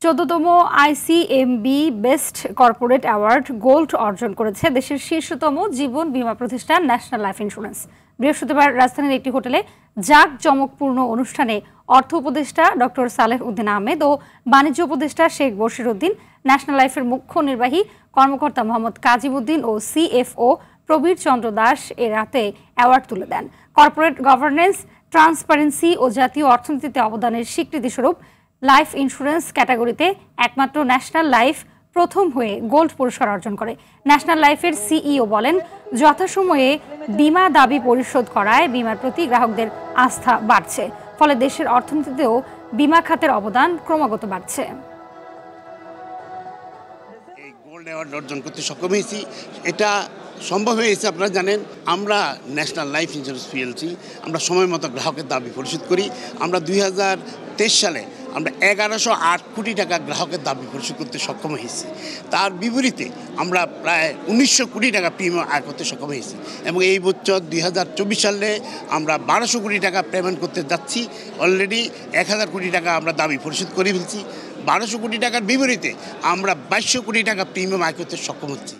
১৪তম আইসিএমবি best corporate award gold অর্জন করেছে দেশের শীর্ষতম জীবন বীমা প্রতিষ্ঠান ন্যাশনাল লাইফ ইন্স্যুরেন্স। বৃহস্পতিবার রাজধানীর একটি হোটেলে জাঁকজমকপূর্ণ অনুষ্ঠানে অর্থ উপদেষ্টা ডক্টর সালেহ উদ্দিন আহমেদ ও বাণিজ্য উপদেষ্টা শেখ বশির উদ্দিন, ন্যাশনাল লাইফের মুখ্য নির্বাহী কর্মকর্তা মোহাম্মদ কাজিম উদ্দিন ও সিএফও প্রবীর চন্দ্র দাস এর হাতে অ্যাওয়ার্ড তুলে দেন। কর্পোরেট গভর্নেন্স, ট্রান্সপারেন্সি ও জাতীয় অর্থনীতিতে অবদানের স্বীকৃতিস্বরূপ লাইফ ইন্স্যুরেন্স ক্যাটাগরিতে একমাত্র ন্যাশনাল লাইফ প্রথম হয়ে গোল্ড পুরস্কার অর্জন করে। ন্যাশনাল লাইফের সিইও বলেন, যথাসময়ে বীমা দাবি পরিশোধ করায় বীমার প্রতি গ্রাহকদের আস্থা বাড়ছে, ফলে দেশের অর্থনীতিতেও বীমা খাতের অবদান ক্রমাগত বাড়ছে। এই গোল্ড অ্যাওয়ার্ড অর্জন করতে সক্ষম হয়েছি, এটা সম্ভব হয়েছে আপনারা জানেন। আমরা ন্যাশনাল লাইফ ইন্স্যুরেন্স পিএলসি আমরা সময় মতো গ্রাহকের দাবি পরিশোধ করি। আমরা ২০২৩ সালে আমরা ১১০৮ কোটি টাকা গ্রাহকের দাবি পরিশোধ করতে সক্ষম হয়েছি। তার বিপরীতে আমরা প্রায় ১৯০০ কোটি টাকা প্রিমিয়াম আয় করতে সক্ষম হয়েছি এবং এই বছর ২০২৪ সালে আমরা ১২০০ কোটি টাকা পেমেন্ট করতে যাচ্ছি। অলরেডি ১০০০ কোটি টাকা আমরা দাবি পরিশোধ করে ফেলছি। ১২০০ কোটি টাকার বিপরীতে আমরা ২২০০ কোটি টাকা প্রিমিয়াম আয় করতে সক্ষম হচ্ছি।